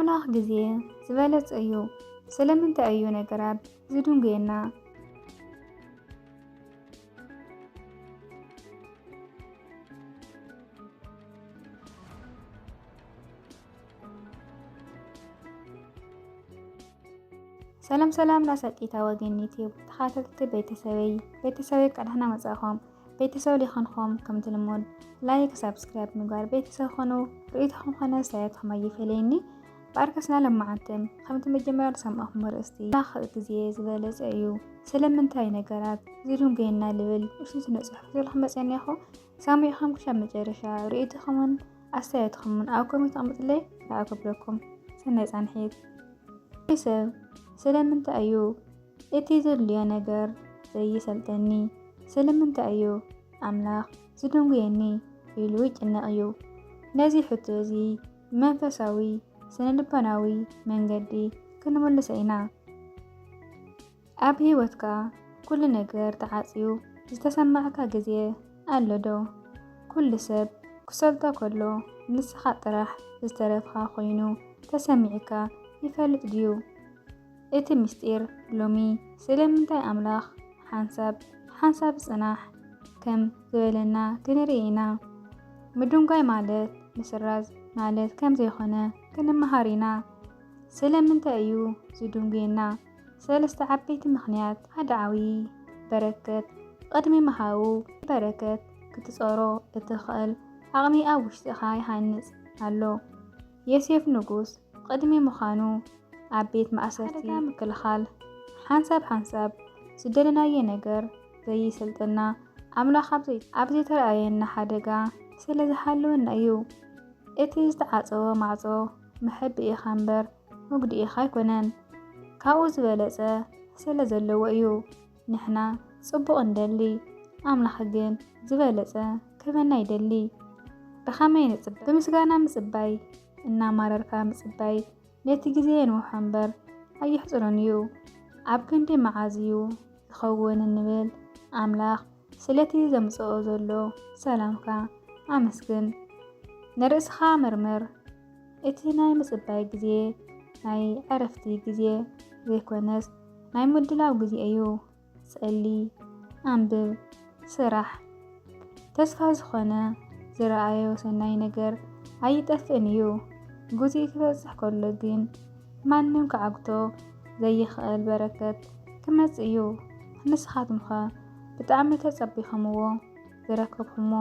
ኣምላኽ ግዜ ዝበለጸ እዩ። ስለምንታይ እዩ ነገራት ዝድንገየና? ሰላም ናሳቂታ ወገኒት ተኻተልቲ ቤተሰበይ ቀድሕና መጻኹም ቤተሰብ ሊኾንኹም ከም ትልሙድ ላይክ ሰብስክራይብ ምግባር ቤተሰብ ኾኑ ርእይትኹም ኾነ ሳያትኹም ኣይፈለየኒ ባርከስና ለማዓንተም ከምቲ መጀመርያ ሰማዕኹም ርእስቲ ኣምላኽ ግዜ ዝበለጸ እዩ ስለምንታይ ነገራት ዝድንገየና ልብል እሽቲ ስነጽሑፍ ዘለኹም መጽንያኹ ሰሚዕኹም ክሳብ መጨረሻ ርእይትኹምን ኣስተያየትኹምን ኣብ ኮሜንት ኣቕምጡለይ ኣከብረኩም ሰናይ ጻንሒት ሰብ ስለምንታይ እዩ እቲ ዘድልዮ ነገር ዘይሰልጠኒ? ስለምንታይ እዩ ኣምላኽ ዝድንገየኒ ኢሉ ይጭነቕ እዩ? ነዚ ሕቶ እዚ መንፈሳዊ ስነልቦናዊ መንገዲ ክንምልሶ ኢና። ኣብ ህይወትካ ኩሉ ነገር ተዓጽዩ ዝተሰማዕካ ግዜ ኣሎ ዶ? ኩሉ ሰብ ክሰልጦ ከሎ ንስኻ ጥራሕ ዝተረፍካ ኮይኑ ተሰሚዕካ ይፈልጥ ድዩ? እቲ ምስጢር ሎሚ ስለምንታይ ኣምላኽ ሓንሳብ ጽናሕ ከም ዝበለና ክንርኢ ኢና። ምድንጓይ ማለት ምስራዝ ማለት ከም ዘይኾነ ክንመሃር ኢና። ስለምንታይ እዩ ዝድንገየና? ሰለስተ ዓበይቲ ምኽንያት። ሓደ ዓብዪ በረከት ቅድሚ ምሃቡ በረከት ክትጾሮ እትኽእል ዓቕሚ ኣብ ውሽጢኻ ይሃንጽ ኣሎ። ዮሴፍ ንጉስ ቅድሚ ምዃኑ ኣብ ቤት ማእሰርቲ ምክልኻል ሓንሳብ ዝደለናየ ነገር ዘይሰልጠና ኣምላኽ ኣብ ዘይተረኣየና ሓደጋ ስለ ዝሃለወና እዩ። እቲ ዝተዓፀወ ማዕጾ መሕቢኢኻ እምበር መጉድኢኻ ኣይኮነን፣ ካብኡ ዝበለጸ ስለ ዘለዎ እዩ። ንሕና ጽቡቕ እንደሊ ኣምላኽ ግን ዝበለጸ ክበና ይደሊ። ብኸመይ ንጽበይ? ብምስጋና ምጽባይ እናማረርካ ምጽባይ ነቲ ግዜ ንውሖ እምበር ኣይሕጽሮን እዩ። ኣብ ክንዲ መዓዝ እዩ ዝኸውን እንብል ኣምላኽ ስለቲ ዘምጽኦ ዘሎ ሰላምካ ኣመስግን። ንርእስኻ መርምር። እቲ ናይ ምጽባይ ግዜ ናይ ዕረፍቲ ግዜ ዘይኮነስ ናይ ምድላው ግዜ እዩ። ጸሊ፣ ኣንብብ፣ ስራሕ። ተስፋ ዝኾነ ዝረኣዮ ሰናይ ነገር ኣይጠፍእን እዩ። ጉዜኡ ክበጽሕ ከሎ ግን ማንም ክዓግቶ ዘይኽእል በረከት ክመጽእ እዩ። ንስኻትኩም ኸ ብጣዕሚ ተጸቢኹምዎ ዝረከብኩሞ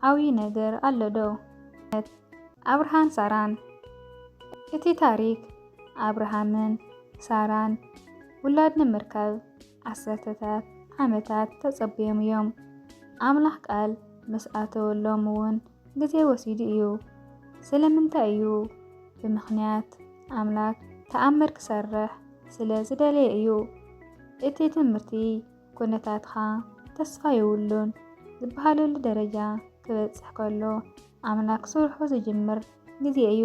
ዓብዪ ነገር ኣሎ ዶ? አብርሃም ሳራን። እቲ ታሪክ አብርሃምን ሳራን ውላድ ንምርካብ ዓሰርተታት ዓመታት ተጸቢዮም እዮም። ኣምላኽ ቃል ምስ ኣተወሎም እውን ግዜ ወሲዱ እዩ። ስለምንታይ እዩ? ብምኽንያት ኣምላክ ተኣምር ክሰርሕ ስለ ዝደለየ እዩ። እቲ ትምህርቲ ኩነታትኻ ተስፋ የብሉን ዝበሃለሉ ደረጃ ክበጽሕ ከሎ ኣምላክ ስርሑ ዝጅምር ግዜ እዩ።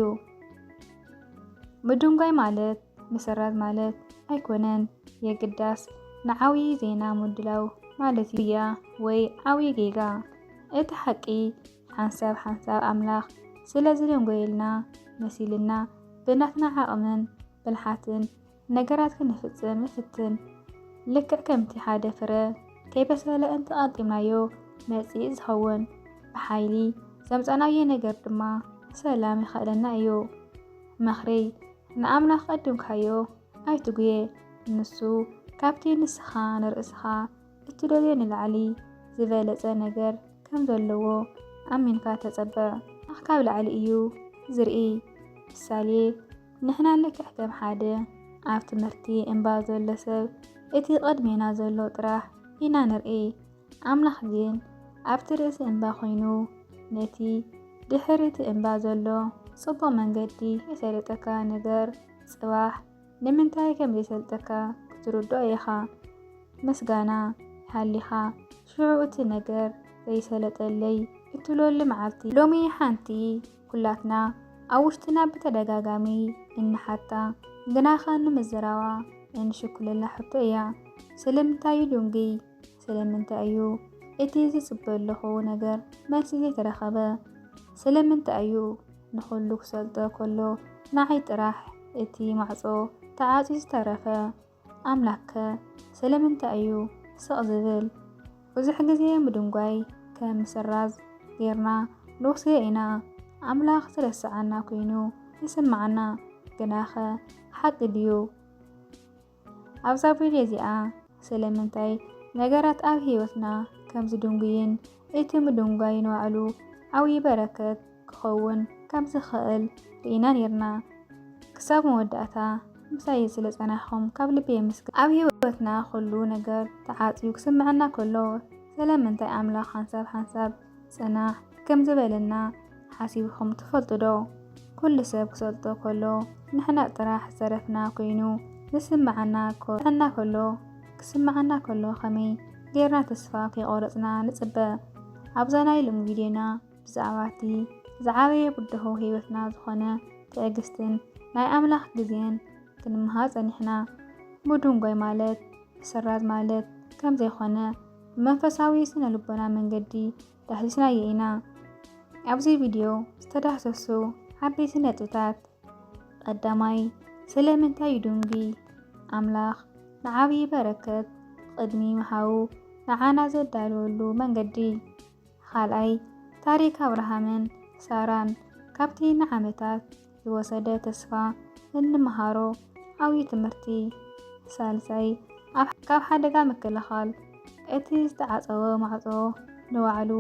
ምድንጓይ ማለት ምስራት ማለት ኣይኮነን። የግዳስ ንዓብዪ ዜና ምድላው ማለት እያ ወይ ዓብዪ ጌጋ። እቲ ሓቂ ሓንሳብ ኣምላኽ ስለ ዝደንጎየልና መሲልና ብናትና ዓቕምን ብልሓትን ነገራት ክንፍጽም ንፍትን። ልክዕ ከምቲ ሓደ ፍረ ከይበሰለ እንተቐጢምናዮ መጺእ ዝኸውን ብሓይሊ ዘምጸናዮ ነገር ድማ ሰላም ይኸእለና እዩ። መኽሪ ንኣምላኽ ቀድምካዮ ኣይትጉየ። ንሱ ካብቲ ንስኻ ንርእስኻ እትደልዮ ንላዕሊ ዝበለጸ ነገር ከም ዘለዎ ኣሚንካ ተጸበዕ። ካብ ላዕሊ እዩ ዝርኢ። ምሳሌ ንሕና ልክዕ ከም ሓደ ኣብ ትምህርቲ እምባ ዘሎ ሰብ እቲ ቅድሜና ዘሎ ጥራሕ ኢና ንርኢ። ኣምላኽ ግን ኣብቲ ርእሲ እምባ ኮይኑ ነቲ ድሕሪቲ እምባ ዘሎ ጽቡቕ መንገዲ የሰለጠካ ነገር ጽባሕ ንምንታይ ከም ዘይሰልጠካ ክትርድኦ ኢኻ። ምስጋና ሃሊኻ ሽዑ እቲ ነገር ዘይሰለጠለይ እትለሉ መዓልቲ ሎሚ ሓንቲ ኩላትና ኣብ ውሽጥና ብተደጋጋሚ እንሓታ ግናኻ ንምዝራባ እንሽኩለላ ሕቶ እያ። ስለምንታይ ሉንጊ? ስለምንታይ እዩ እቲ ዝጽበለኹ ነገር መልሲ ዘይተረኸበ? ስለምንታይ እዩ ንኹሉ ክሰልጦ ከሎ ንዓይ ጥራሕ እቲ ማዕጾ ተዓጽዩ ዝተረፈ ኣምላከ ስለምንታይ እዩ ስቕ ዝብል? ብዙሕ ግዜ ምድንጓይ ከም ምስራዝ ጌርና ንወስዶ ኢና። ኣምላኽ ስለስዓና ኮይኑ ይስማዓና። ግናኸ ሓቂ ድዩ? ኣብዛ ቪድዮ እዚኣ ስለምንታይ ነገራት ኣብ ህይወትና ከም ዝድንጉይን እቲ ምድንጓይ ንባዕሉ ዓብዪ በረከት ክኸውን ከም ዝኽእል ርኢና ነርና። ክሳብ መወዳእታ ምሳይ ስለ ጸናሕኹም ካብ ልቤ የመስግን። ኣብ ህይወትና ኩሉ ነገር ተዓጽዩ ክስምዓና ከሎ ስለምንታይ ኣምላኽ ሓንሳብ ጽናሕ ከም ዝበለና ሓሲብኩም ትፈልጡ ዶ? ኩሉ ሰብ ክሰልጦ ከሎ ንሕና ጥራሕ ዝተረፍና ኮይኑ ክስምዓና ከሎ ከመይ ጌርና ተስፋ ከይቆረጽና ንጽበ? ኣብዛ ናይ ሎሚ ቪድዮና ብዛዕባ እቲ ዝዓበየ ብድሆ ህይወትና ዝኾነ ትዕግስትን ናይ ኣምላኽ ግዜን ክንምሃር ጸኒሕና። ምድንጓይ ማለት ምስራዝ ማለት ከም ዘይኾነ ብመንፈሳዊ ስነ ልቦና መንገዲ ዳህሊስናዮ ኢና። ኣብዚ ቪድዮ ዝተዳሰሱ ዓበይቲ ነጥብታት: ቀዳማይ ስለምንታይ ይድንጉ? ኣምላኽ ንዓብዪ በረከት ቅድሚ ምሃቡ ንዓና ዘዳልወሉ መንገዲ። ካልኣይ ታሪክ ኣብርሃምን ሳራን ካብቲ ንዓመታት ዝወሰደ ተስፋ እንመሃሮ ዓብዪ ትምህርቲ። ሳልሳይ ካብ ሓደጋ ምክልኻል እቲ ዝተዓፀወ ማዕጾ ንባዕሉ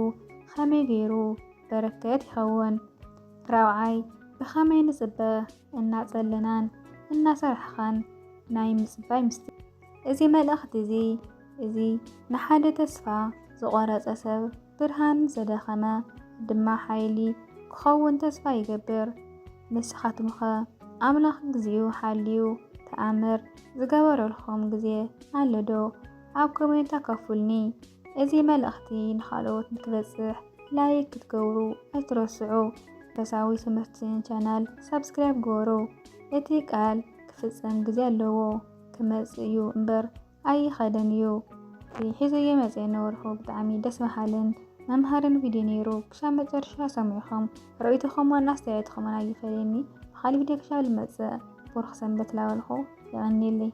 ከመይ ገይሩ በረከት ይኸውን። ራብዓይ ብኸመይ ንጽበ እናጸለናን እናሰርሕኻን ናይ ምጽባይ ምስጢር። እዚ መልእኽቲ እዚ ንሓደ ተስፋ ዝቆረጸ ሰብ ብርሃን ዘደኸመ ድማ ሓይሊ ክኸውን ተስፋ ይገብር። ንስኻትኩም ኸ ኣምላኽ ግዚኡ ሓልዩ ተኣምር ዝገበረልኩም ግዜ ኣሎ ዶ? ኣብ ኮሜንት ኣካፍሉኒ። እዚ መልእኽቲ ንኻልኦት ንክበጽሕ ላይክ ክትገብሩ ኣይትረስዑ። መንፈሳዊ ትምህርትን ቻናል ሰብስክራይብ ገበሩ። እቲ ቃል ክፍጸም ግዜ ኣለዎ። ክመጽእ እዩ እምበር ኣይኸደን እዩ። ሒዘዮ መጽአ ነበርኩ። ብጣዕሚ ደስ በሃልን መምሃርን ቪድዮ ነይሩ። ክሳብ መጨረሻ ሰሚዕኹም ርኢቶኹምን ኣስተያየትኹምን ኣይፈልየኒ። ብኻልእ ቪድዮ ክሳብ ልመጽእ ብሩኽ ሰንበት ላበልኹ ይቐኒለይ።